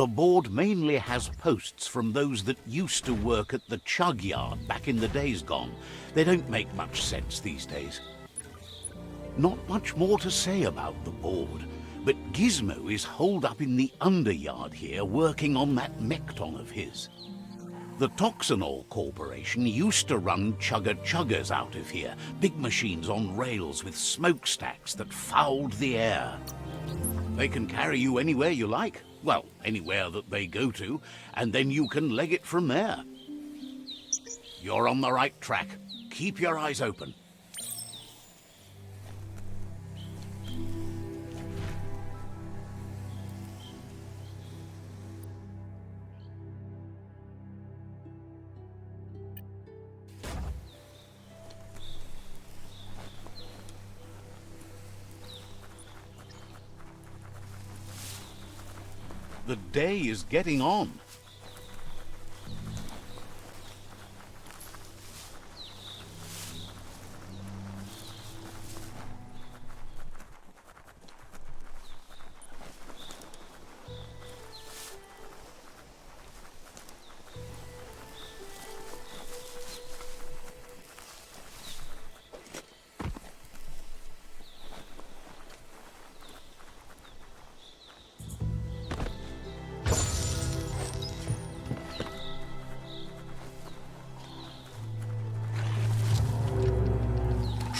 The board mainly has posts from those that used to work at the chug yard back in the days gone. They don't make much sense these days. Not much more to say about the board, but Gizmo is holed up in the underyard here working on that Mekton of his. The Toxanol Corporation used to run chugger-chuggers out of here, big machines on rails with smokestacks that fouled the air. They can carry you anywhere you like, well, anywhere that they go to, and then you can leg it from there. You're on the right track. Keep your eyes open. The day is getting on.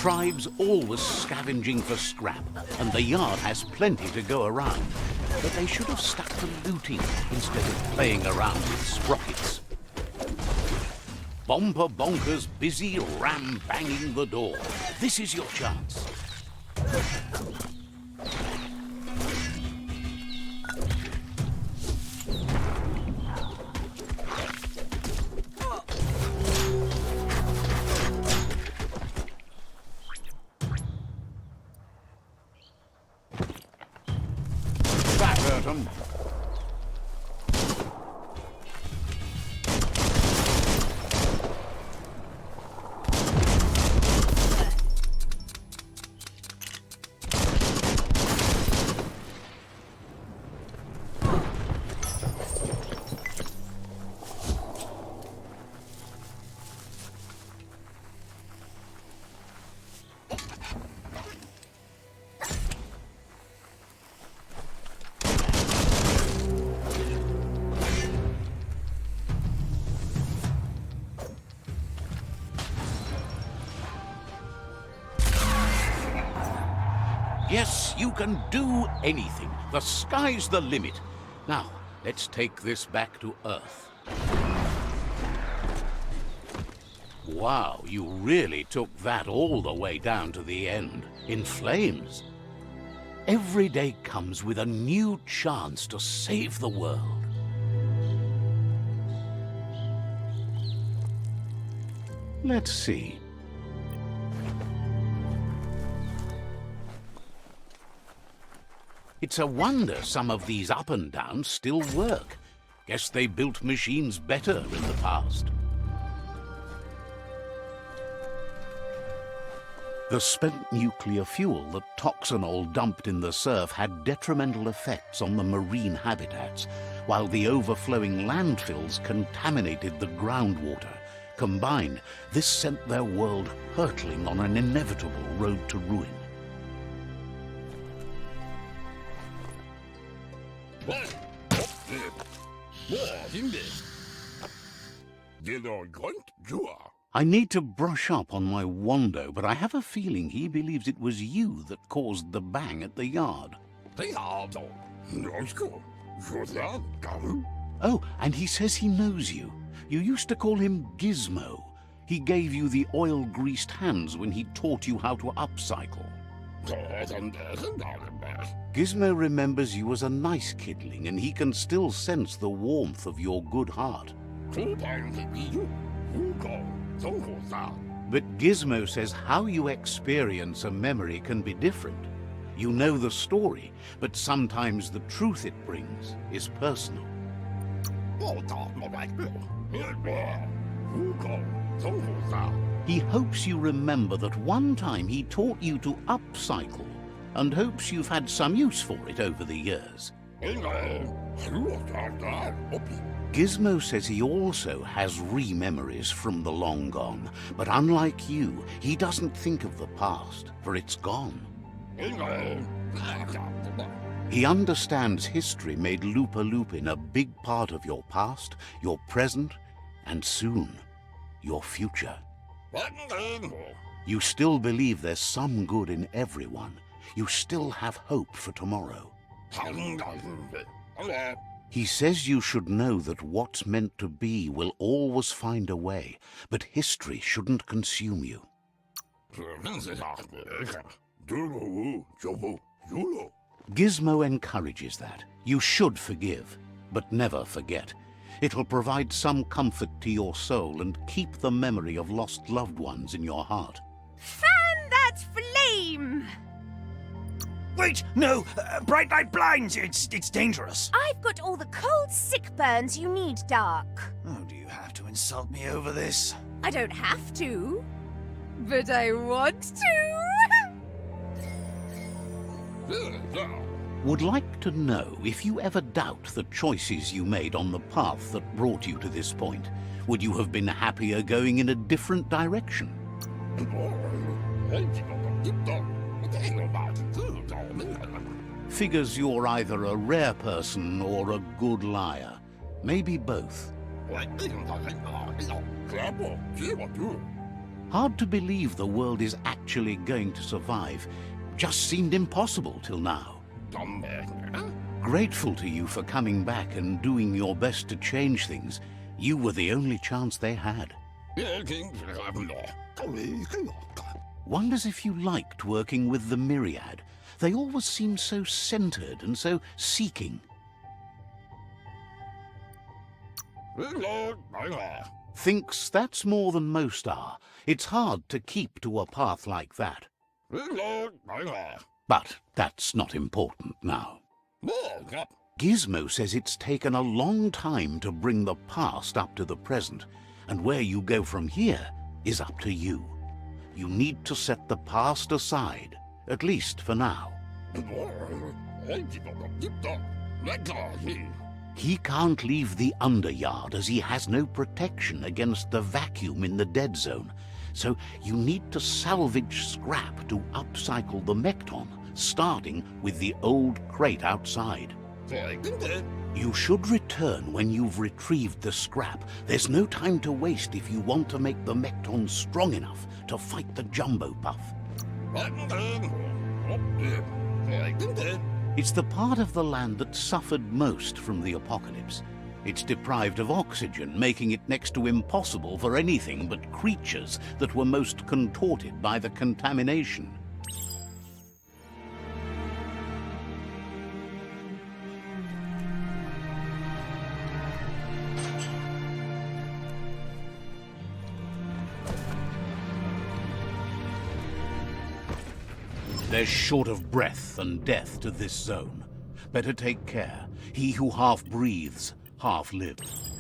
Tribes always scavenging for scrap, and the yard has plenty to go around. But they should have stuck to looting instead of playing around with sprockets. Bomper Bonkers busy ram-banging the door. This is your chance. Yes, you can do anything. The sky's the limit. Now, let's take this back to Earth. Wow, you really took that all the way down to the end, in flames. Every day comes with a new chance to save the world. Let's see. It's a wonder some of these up and downs still work. Guess they built machines better in the past. The spent nuclear fuel that Toxanol dumped in the surf had detrimental effects on the marine habitats, while the overflowing landfills contaminated the groundwater. Combined, this sent their world hurtling on an inevitable road to ruin. I need to brush up on my Wando, but I have a feeling he believes it was you that caused the bang at the yard. Oh, and he says he knows you. You used to call him Gizmo. He gave you the oil-greased hands when he taught you how to upcycle. Gizmo remembers you as a nice kidling, and he can still sense the warmth of your good heart. But Gizmo says how you experience a memory can be different. You know the story, but sometimes the truth it brings is personal. He hopes you remember that one time he taught you to upcycle, and hopes you've had some use for it over the years. Gizmo says he also has re-memories from the long gone, but unlike you, he doesn't think of the past, for it's gone. He understands history made Loopaloopin a big part of your past, your present, and soon, your future. You still believe there's some good in everyone. You still have hope for tomorrow. He says you should know that what's meant to be will always find a way, but history shouldn't consume you. Gizmo encourages that. You should forgive, but never forget. It'll provide some comfort to your soul and keep the memory of lost loved ones in your heart. Fan that flame! Wait, no! Bright light blinds! It's dangerous! I've got all the cold sick burns you need, Dark. Oh, do you have to insult me over this? I don't have to, but I want to. Would like to know if you ever doubt the choices you made on the path that brought you to this point. Would you have been happier going in a different direction? Figures you're either a rare person or a good liar. Maybe both. Hard to believe the world is actually going to survive. Just seemed impossible till now. Grateful to you for coming back and doing your best to change things. You were the only chance they had. Wonders if you liked working with the Myriad. They always seem so centered and so seeking. Thinks that's more than most are. It's hard to keep to a path like that. But that's not important now. Gizmo says it's taken a long time to bring the past up to the present, and where you go from here is up to you. You need to set the past aside, at least for now. He can't leave the Underyard as he has no protection against the vacuum in the dead zone, so you need to salvage scrap to upcycle the Mekton, starting with the old crate outside. You should return when you've retrieved the scrap. There's no time to waste if you want to make the Mekton strong enough to fight the Jumbo Puff. It's the part of the land that suffered most from the apocalypse. It's deprived of oxygen, making it next to impossible for anything but creatures that were most contorted by the contamination. There's short of breath and death to this zone. Better take care. He who half breathes, half lives.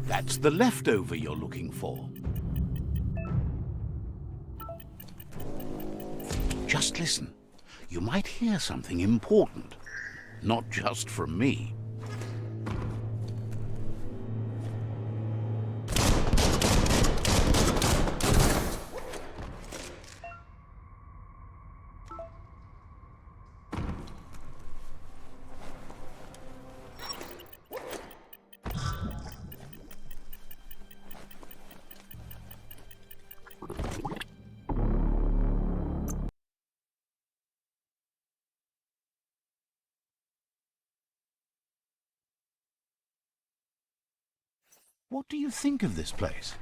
That's the leftover you're looking for. Just listen. You might hear something important. Not just from me. What do you think of this place?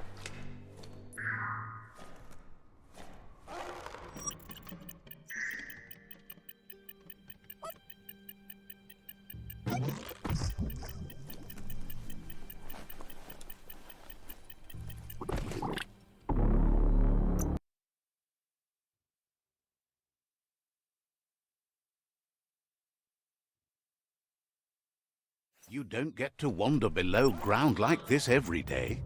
You don't get to wander below ground like this every day.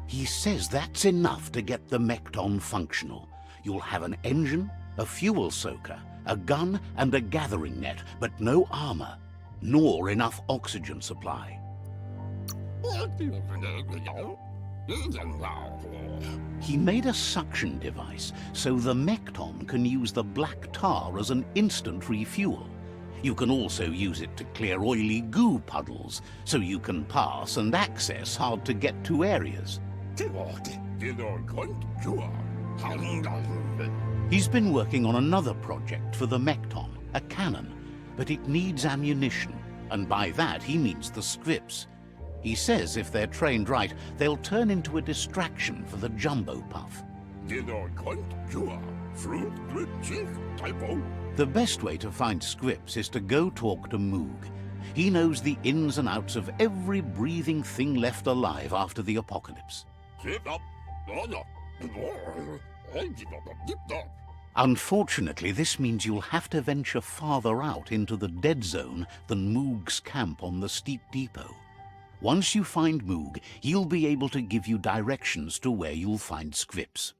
He says that's enough to get the Mekton functional. You'll have an engine, a fuel soaker, a gun, and a gathering net, but no armor, nor enough oxygen supply. He made a suction device so the Mekton can use the black tar as an instant refuel. You can also use it to clear oily goo puddles, so you can pass and access hard-to-get-to areas. He's been working on another project for the Mekton, a cannon, but it needs ammunition, and by that he means the scripts. He says if they're trained right, they'll turn into a distraction for the Jumbo Puff. The best way to find scripts is to go talk to Moog. He knows the ins and outs of every breathing thing left alive after the apocalypse. Unfortunately, this means you'll have to venture farther out into the dead zone than Moog's camp on the STEEPDEEPO. Once you find Moog, he'll be able to give you directions to where you'll find scripts.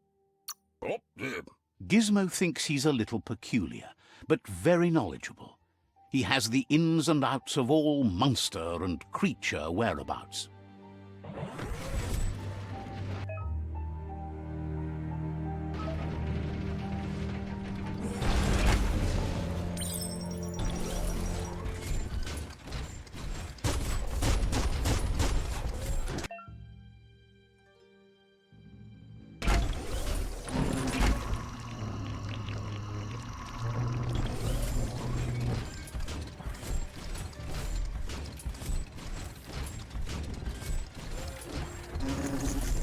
Gizmo thinks he's a little peculiar, but very knowledgeable. He has the ins and outs of all monster and creature whereabouts.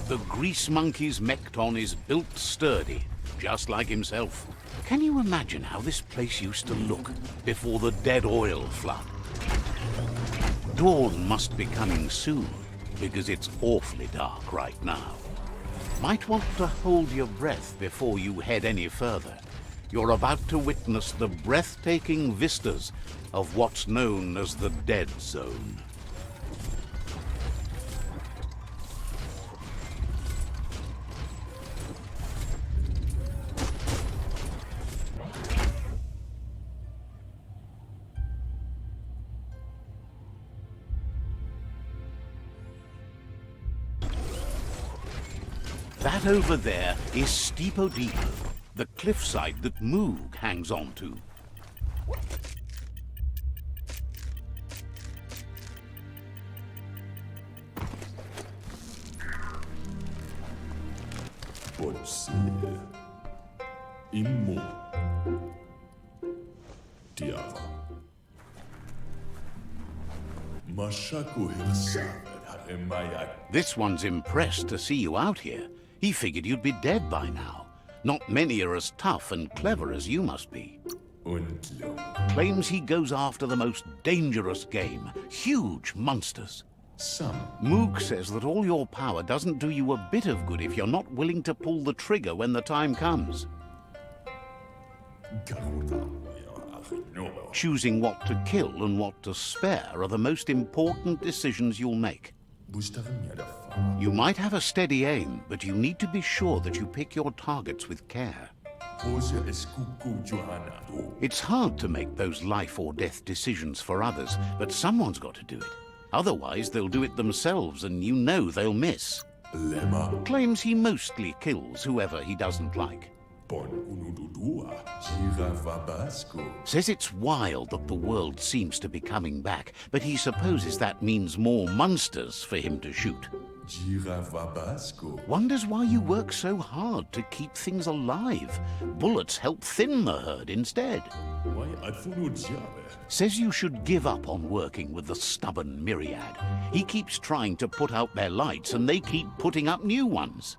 The Grease Monkey's Mekton is built sturdy, just like himself. Can you imagine how this place used to look before the dead oil flood? Dawn must be coming soon, because it's awfully dark right now. Might want to hold your breath before you head any further. You're about to witness the breathtaking vistas of what's known as the Dead Zone. That over there is STEEPDEEPO, the cliffside that Moog hangs on to. This one's impressed to see you out here. He figured you'd be dead by now. Not many are as tough and clever as you must be. Unklar. Claims he goes after the most dangerous game, huge monsters. Some. Moog says that all your power doesn't do you a bit of good if you're not willing to pull the trigger when the time comes. Choosing what to kill and what to spare are the most important decisions you'll make. You might have a steady aim, but you need to be sure that you pick your targets with care. It's hard to make those life or death decisions for others, but someone's got to do it. Otherwise, they'll do it themselves, and you know they'll miss. Claims he mostly kills whoever he doesn't like. Says it's wild that the world seems to be coming back, but he supposes that means more monsters for him to shoot. Wonders why you work so hard to keep things alive. Bullets help thin the herd instead. Says you should give up on working with the stubborn myriad. He keeps trying to put out their lights and they keep putting up new ones.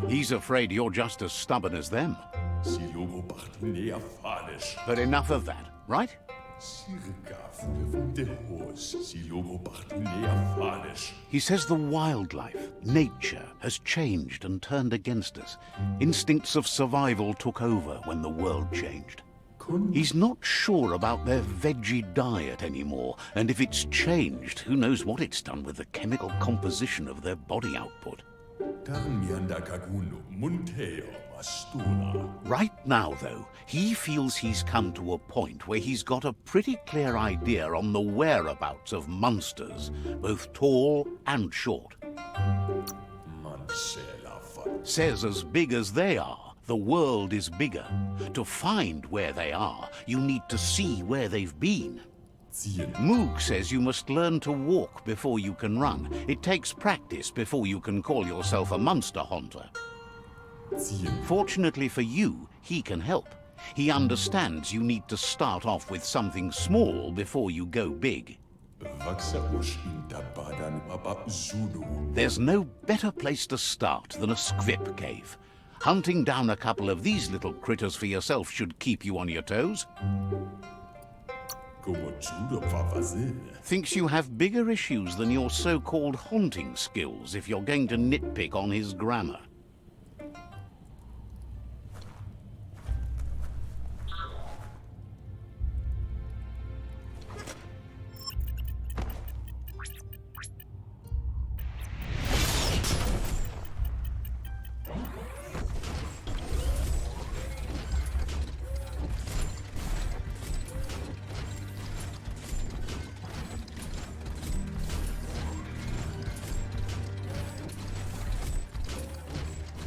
He's afraid you're just as stubborn as them. But enough of that, right? He says the wildlife, nature, has changed and turned against us. Instincts of survival took over when the world changed. He's not sure about their veggie diet anymore, and if it's changed, who knows what it's done with the chemical composition of their body output. Right now, though, he feels he's come to a point where he's got a pretty clear idea on the whereabouts of monsters, both tall and short. Says as big as they are, the world is bigger. To find where they are, you need to see where they've been. Moog says you must learn to walk before you can run. It takes practice before you can call yourself a monster hunter. Fortunately for you, he can help. He understands you need to start off with something small before you go big. There's no better place to start than a squip cave. Hunting down a couple of these little critters for yourself should keep you on your toes. Thinks you have bigger issues than your so-called haunting skills if you're going to nitpick on his grammar.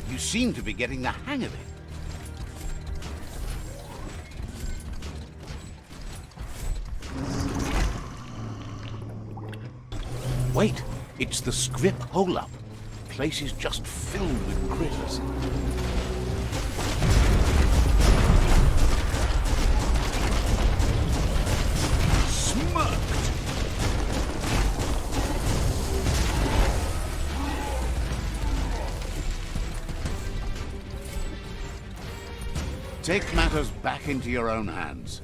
You seem to be getting the hang of it. Wait, it's the SOVIPHOLUP. The place is just filled with critters. Smirked! Take matters back into your own hands.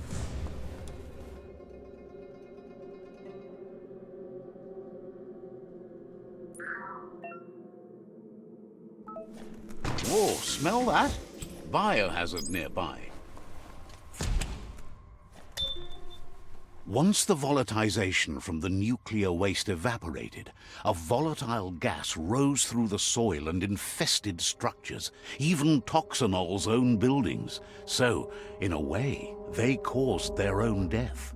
Whoa, smell that? Biohazard nearby. Once the volatilization from the nuclear waste evaporated, a volatile gas rose through the soil and infested structures, even Toxanol's own buildings. So, in a way, they caused their own death.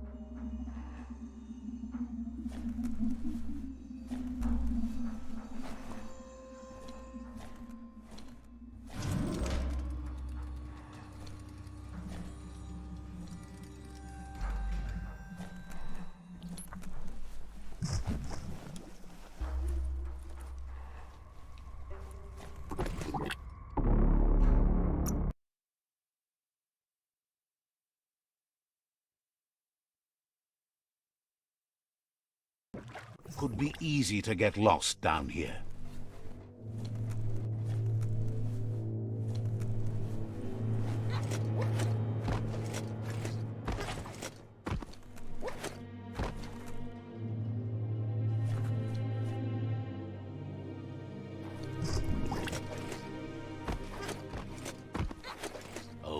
Could be easy to get lost down here.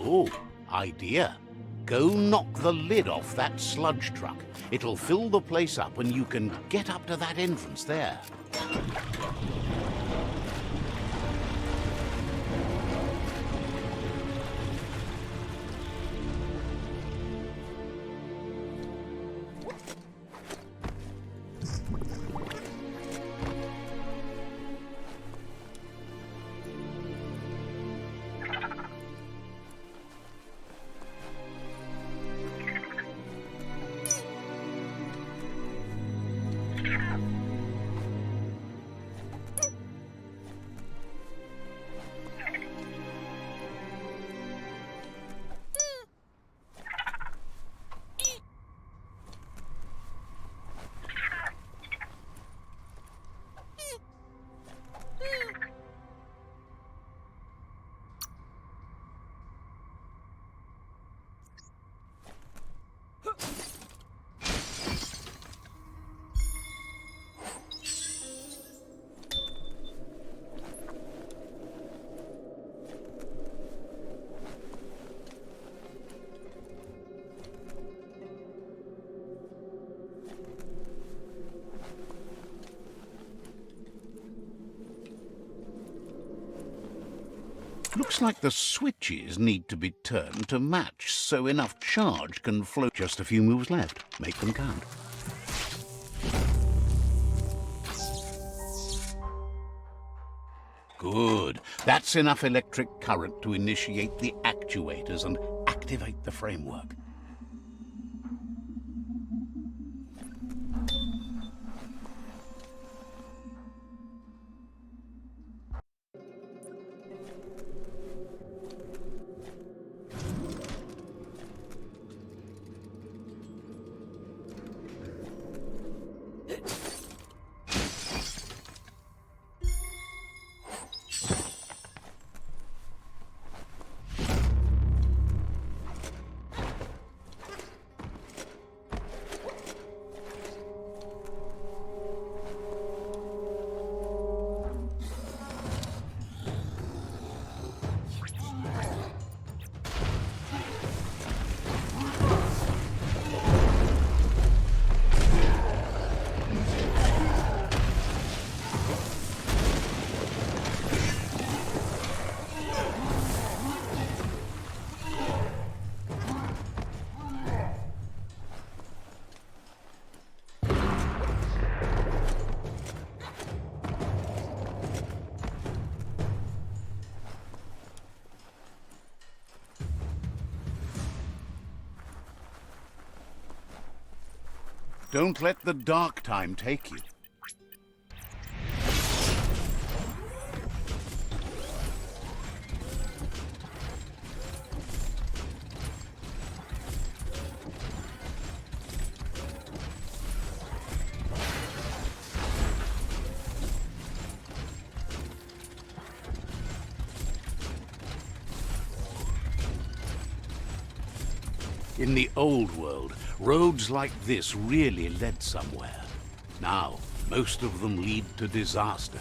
Oh, idea. Go knock the lid off that sludge truck. It'll fill the place up and you can get up to that entrance there. Looks like the switches need to be turned to match so enough charge can flow. Just a few moves left. Make them count. Good. That's enough electric current to initiate the actuators and activate the framework. Don't let the dark time take you. In the old world, roads like this really led somewhere. Now, most of them lead to disaster.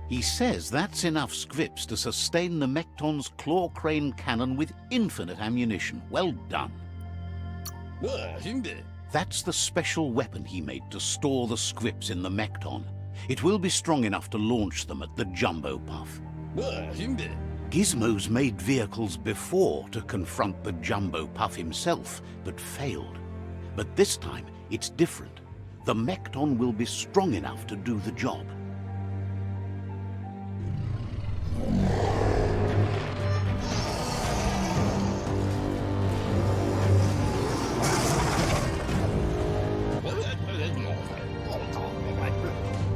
He says that's enough scripts to sustain the Mekton's claw crane cannon with infinite ammunition. Well done. That's the special weapon he made to store the scripts in the Mekton. It will be strong enough to launch them at the Jumbo Puff. Gizmo's made vehicles before to confront the Jumbo Puff himself, but failed. But this time, It's different. The Mekton will be strong enough to do the job.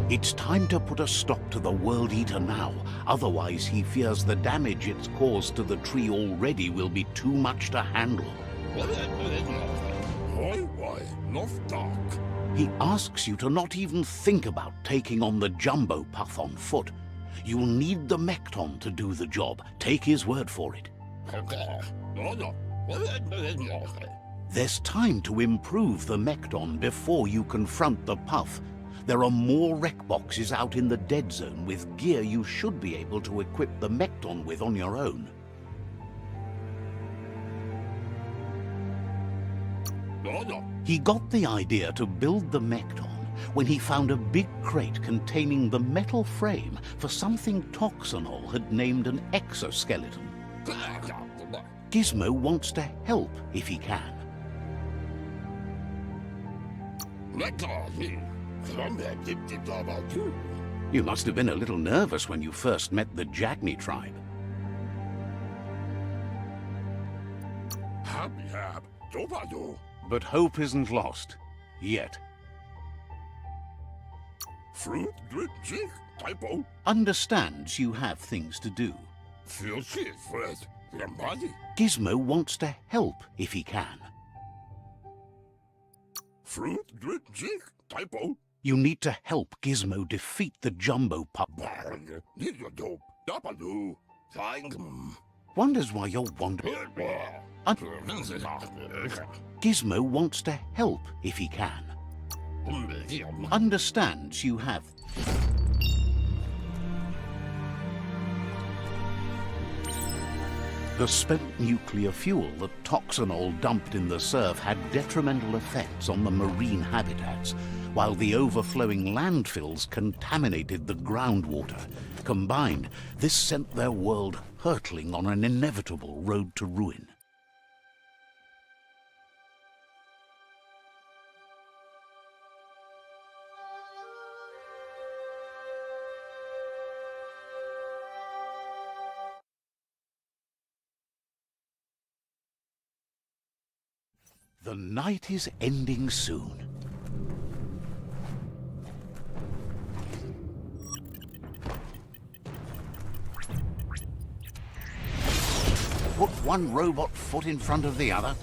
It's time to put a stop to the World Eater now. Otherwise, he fears the damage it's caused to the tree already will be too much to handle. He asks you to not even think about taking on the Jumbo Puff on foot. You'll need the Mekton to do the job. Take his word for it. There's time to improve the Mekton before you confront the Puff. There are more wreck boxes out in the dead zone with gear you should be able to equip the Mekton with on your own. He got the idea to build the Mekton when he found a big crate containing the metal frame for something Toxanol had named an exoskeleton. Gizmo wants to help if he can. You must have been a little nervous when you first met the Jagni tribe. But hope isn't lost. Yet. Understands you have things to do. Gizmo wants to help if he can. You need to help Gizmo defeat the Jumbo Pup. Wonders why you're wandering. Gizmo wants to help if he can. Understands you have. The spent nuclear fuel that Toxanol dumped in the surf had detrimental effects on the marine habitats, while the overflowing landfills contaminated the groundwater. Combined, this sent their world hurtling on an inevitable road to ruin. The night is ending soon. Put one robot foot in front of the other.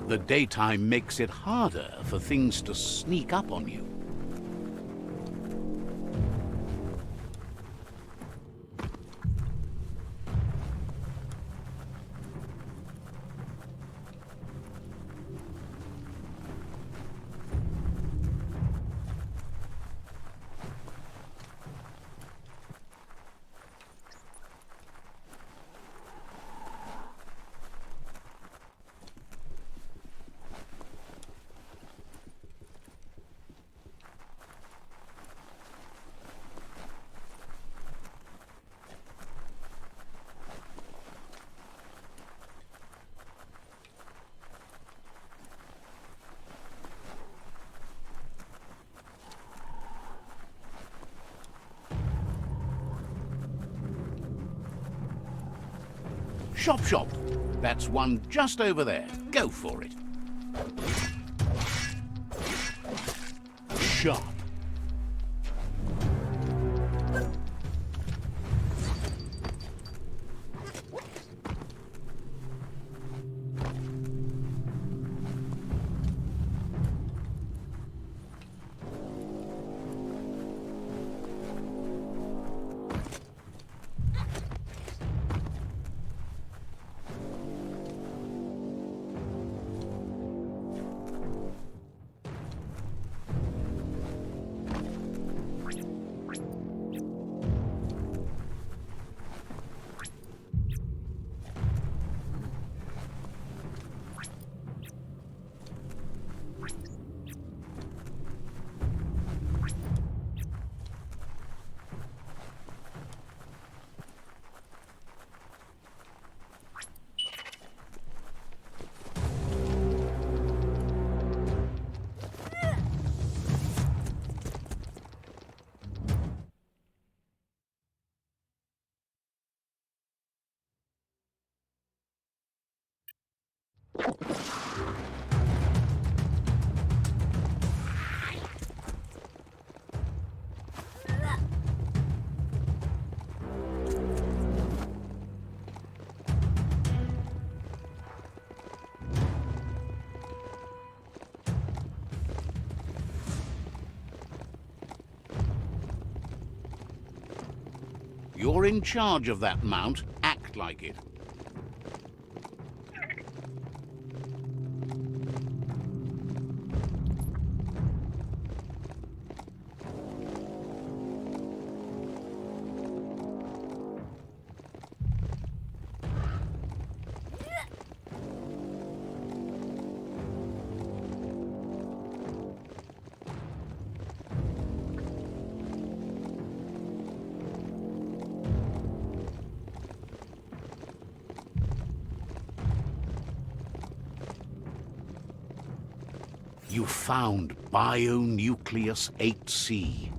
The daytime makes it harder for things to sneak up on you. Shop, shop. That's one just over there. Go for it. Sharp. You're in charge of that mount. Act like it. You found Bionucleus 8C.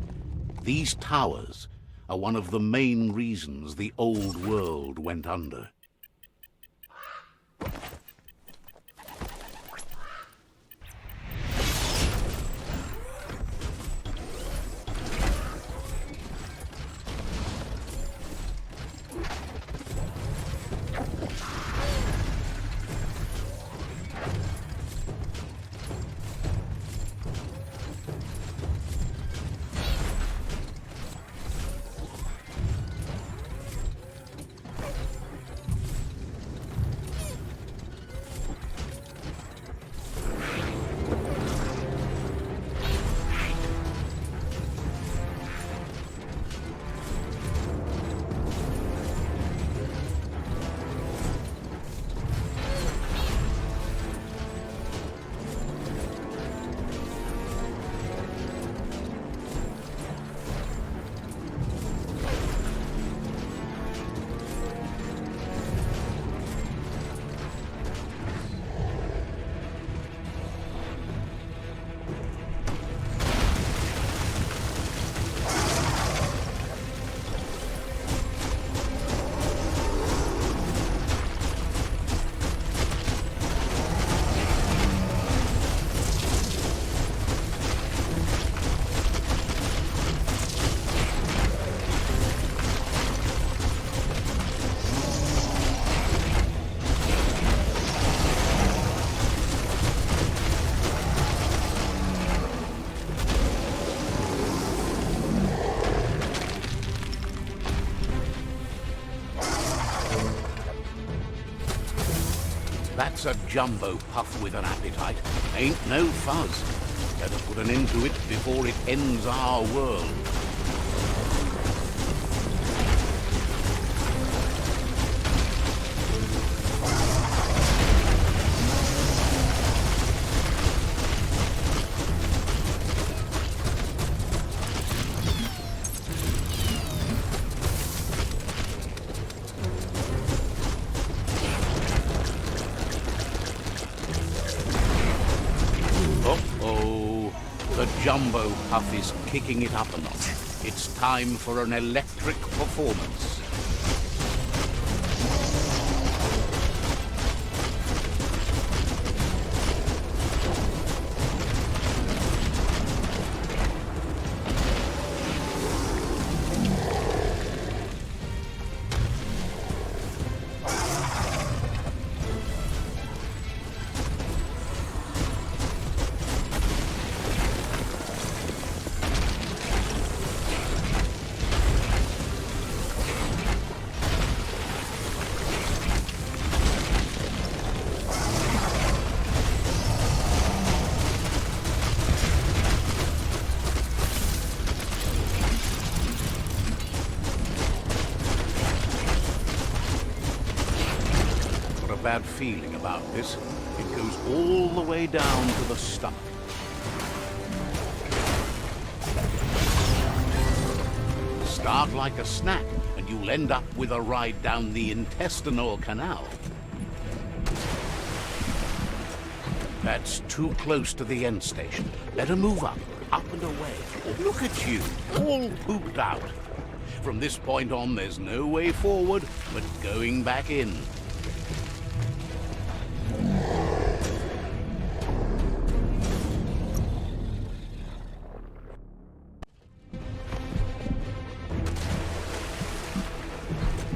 These towers are one of the main reasons the old world went under. That's a jumbo puff with an appetite. Ain't no fuzz. Better put an end to it before it ends our world. The jumbo puff is kicking it up a notch. It's time for an electric performance. bad feeling about this. It goes all the way down to the stomach. Start like a snack, and you'll end up with a ride down the intestinal canal. That's too close to the end station. Better move up and away. Look at you, all pooped out. From this point on, there's no way forward but going back in.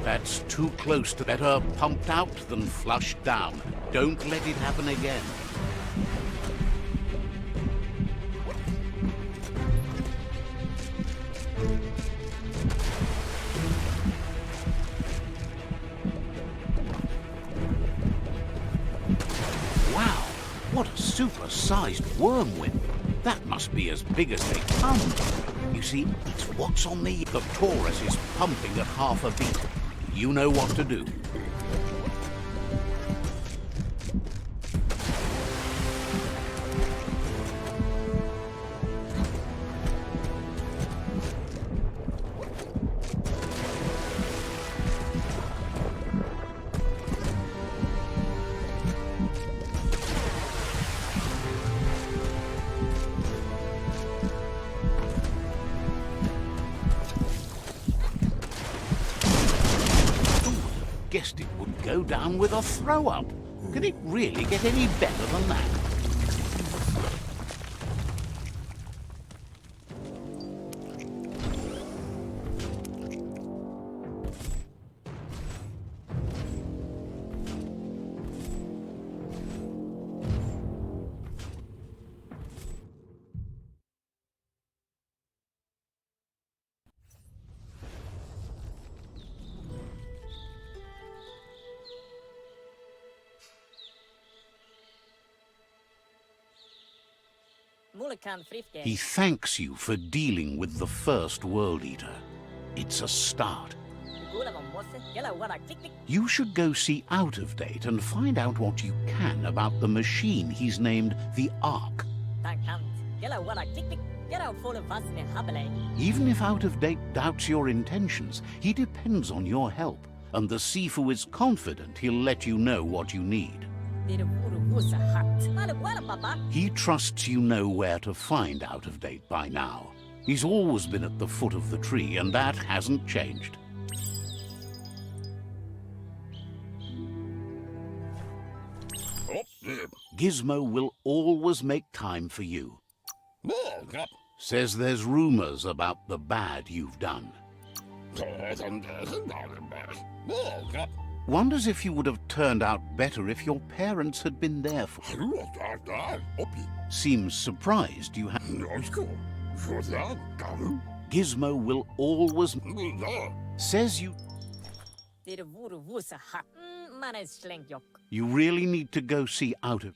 That's too close to better pumped out than flushed down. Don't let it happen again. Wow, what a super-sized wormwhip. That must be as big as they come. You see, it's what's on the torus is pumping at half a beat. You know what to do. Guessed it would go down with a throw-up. Can it really get any better than that? He thanks you for dealing with the first World Eater. It's a start. You should go see Out of Date and find out what you can about the machine he's named the Ark. Even if Out of Date doubts your intentions, he depends on your help, and the Sifu is confident he'll let you know what you need. He trusts you know where to find Out of Date by now. He's always been at the foot of the tree, and that hasn't changed. Gizmo will always make time for you. Says there's rumors about the bad you've done. Wonders if you would have turned out better if your parents had been there for you. Seems surprised you have. Gizmo will always. Says you. You really need to go see Out of.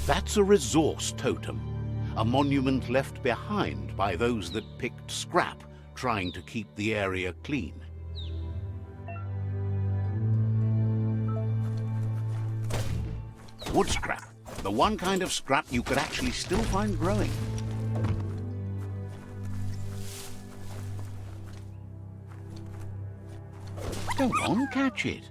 That's a resource totem, a monument left behind by those that picked scrap, trying to keep the area clean. Wood scrap, the one kind of scrap you could actually still find growing. Go on, catch it.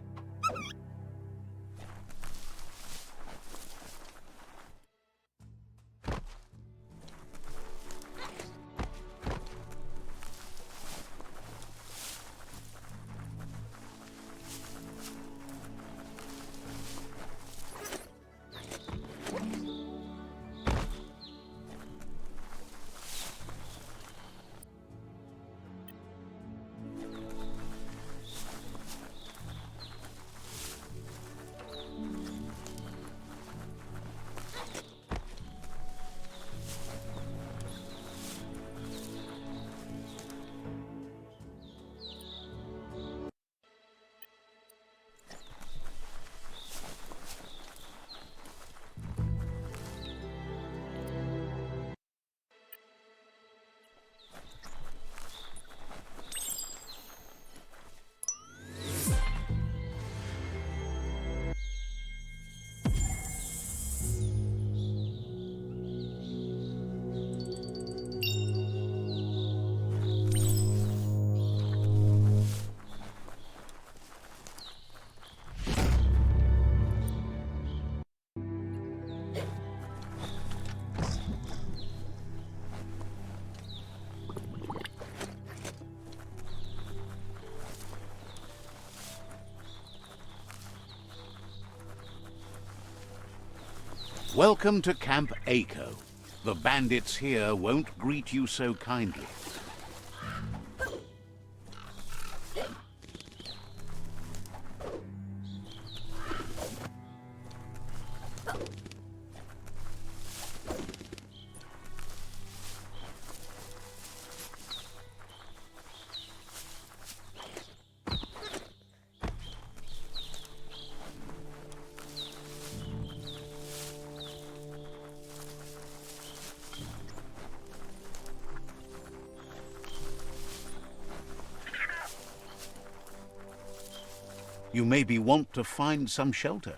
Welcome to Camp Echo. The bandits here won't greet you so kindly. You maybe want to find some shelter.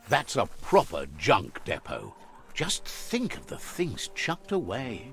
That's a proper junk depot. Just think of the things chucked away.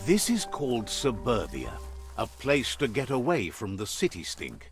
This is called Suburbia, a place to get away from the city stink.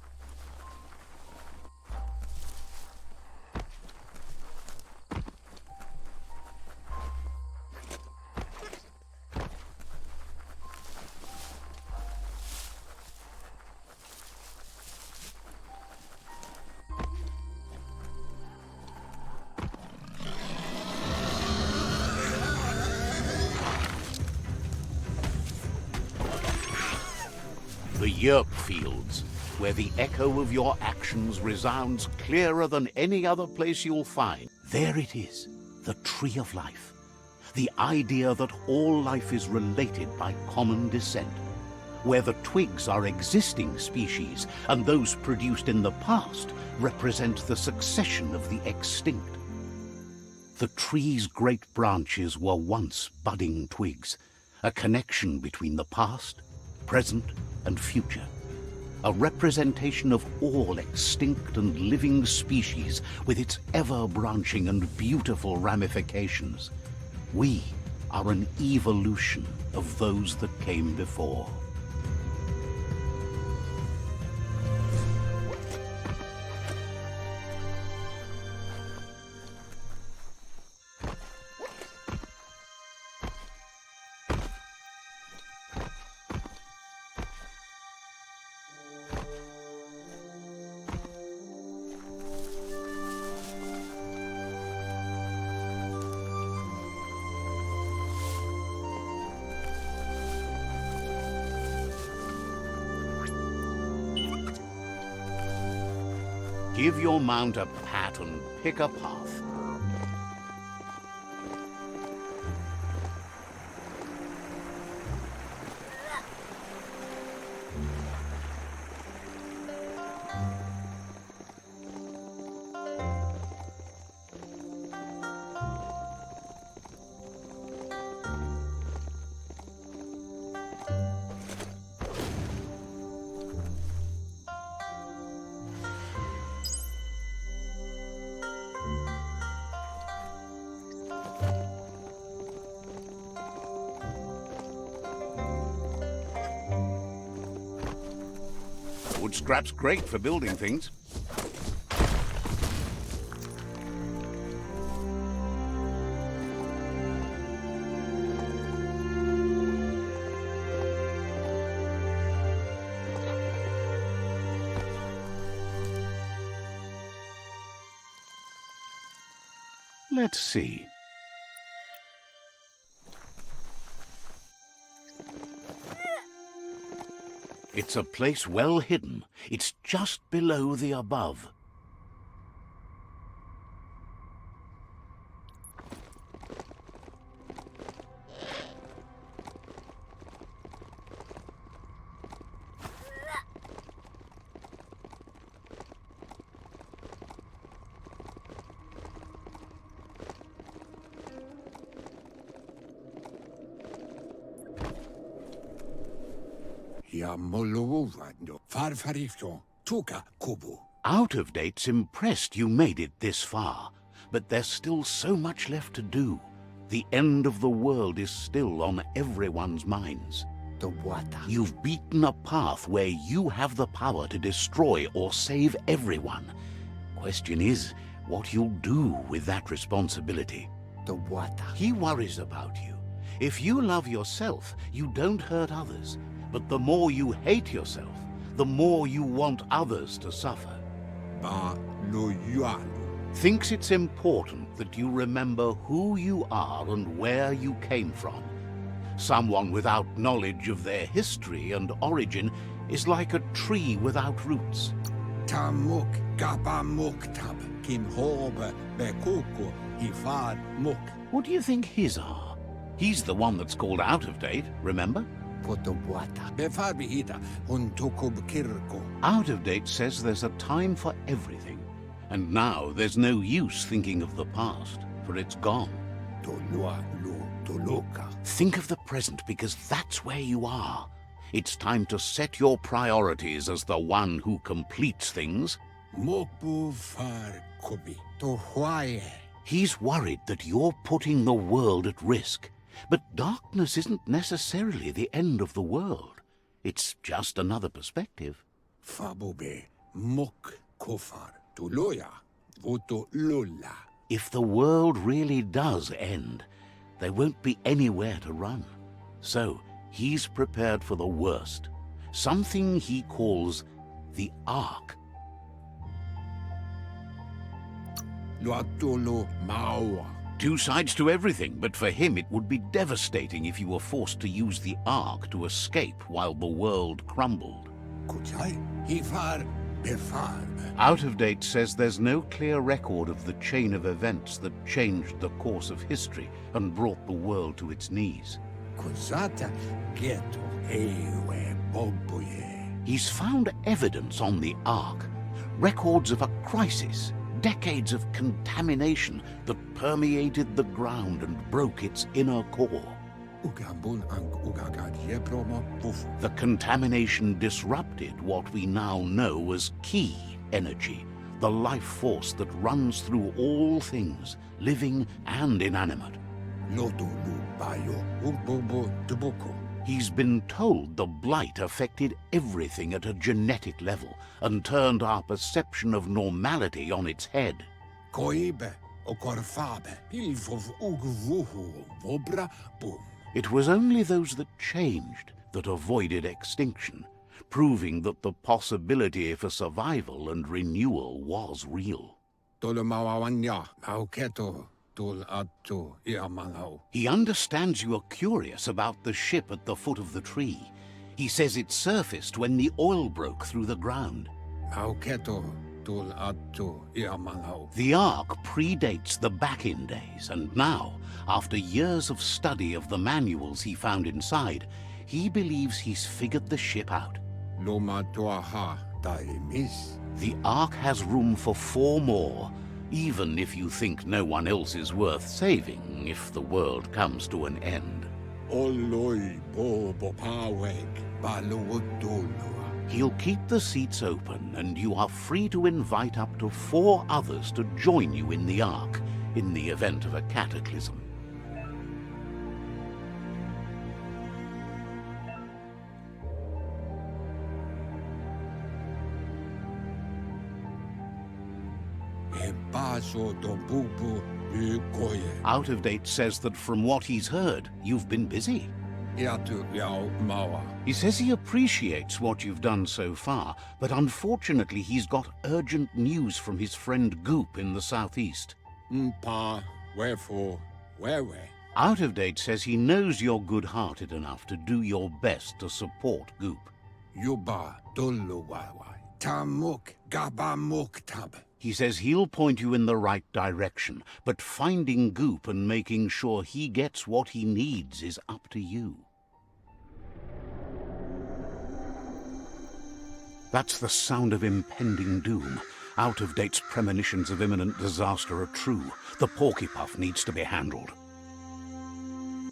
The yerp fields, where the echo of your actions resounds clearer than any other place you'll find. There it is, the tree of life. The idea that all life is related by common descent, where the twigs are existing species and those produced in the past represent the succession of the extinct. The tree's great branches were once budding twigs, a connection between the past, present, and future, a representation of all extinct and living species with its ever-branching and beautiful ramifications. We are an evolution of those that came before. Give your mount a pat and pick a path. Wood scrap's great for building things. Let's see. It's a place well hidden. It's just below the above. Out of Date's impressed you made it this far, but there's still so much left to do. The end of the world is still on everyone's minds. You've beaten a path where you have the power to destroy or save everyone. Question is, what you'll do with that responsibility. He worries about you. If you love yourself, you don't hurt others. But the more you hate yourself, the more you want others to suffer. Thinks it's important that you remember who you are and where you came from. Someone without knowledge of their history and origin is like a tree without roots. What do you think his are? He's the one that's called Out of Date, remember? Out of Date says there's a time for everything. And now there's no use thinking of the past, for it's gone. Think of the present, because that's where you are. It's time to set your priorities as the one who completes things. He's worried that you're putting the world at risk. But darkness isn't necessarily the end of the world. It's just another perspective. If the world really does end, there won't be anywhere to run. So he's prepared for the worst, something he calls the Ark. Two sides to everything, but for him it would be devastating if you were forced to use the Ark to escape while the world crumbled. Out of Date says there's no clear record of the chain of events that changed the course of history and brought the world to its knees. He's found evidence on the Ark, records of a crisis, decades of contamination that permeated the ground and broke its inner core. The contamination disrupted what we now know as Ki energy, the life force that runs through all things, living and inanimate. He's been told the blight affected everything at a genetic level and turned our perception of normality on its head. It was only those that changed that avoided extinction, proving that the possibility for survival and renewal was real. He understands you are curious about the ship at the foot of the tree. He says it surfaced when the oil broke through the ground. The Ark predates the back-in days, and now, after years of study of the manuals he found inside, he believes he's figured the ship out. The Ark has room for 4 more, even if you think no one else is worth saving if the world comes to an end. He'll keep the seats open, and you are free to invite up to 4 others to join you in the Ark in the event of a cataclysm. Out of Date says that from what he's heard, you've been busy. He says he appreciates what you've done so far, but unfortunately he's got urgent news from his friend Goop in the southeast. Out of Date says he knows you're good-hearted enough to do your best to support Goop. Yuba Dulluwawa. Tamuk Gabamuktab. He says he'll point you in the right direction, but finding Goop and making sure he gets what he needs is up to you. That's the sound of impending doom. Out-of-date's premonitions of imminent disaster are true. The Porkypuff needs to be handled.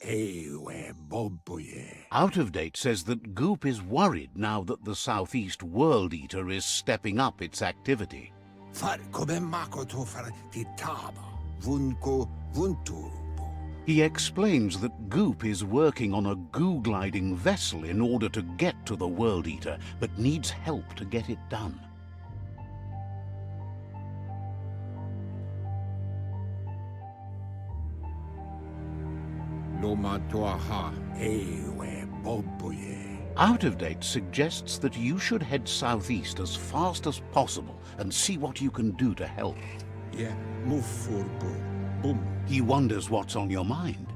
Ewe Bobuye. Out-of-date says that Goop is worried now that the Southeast World Eater is stepping up its activity. Far Kobemako far Titaba. Vunko Vuntubo. He explains that Goop is working on a goo-gliding vessel in order to get to the World Eater, but needs help to get it done. Loma Toaha. Ewe Bobuye. Out-of-date suggests that you should head southeast as fast as possible and see what you can do to help. Yeah, Mufurbu. Boom. He wonders what's on your mind.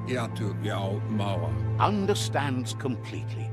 Yatu Yao Mawa. Understands completely.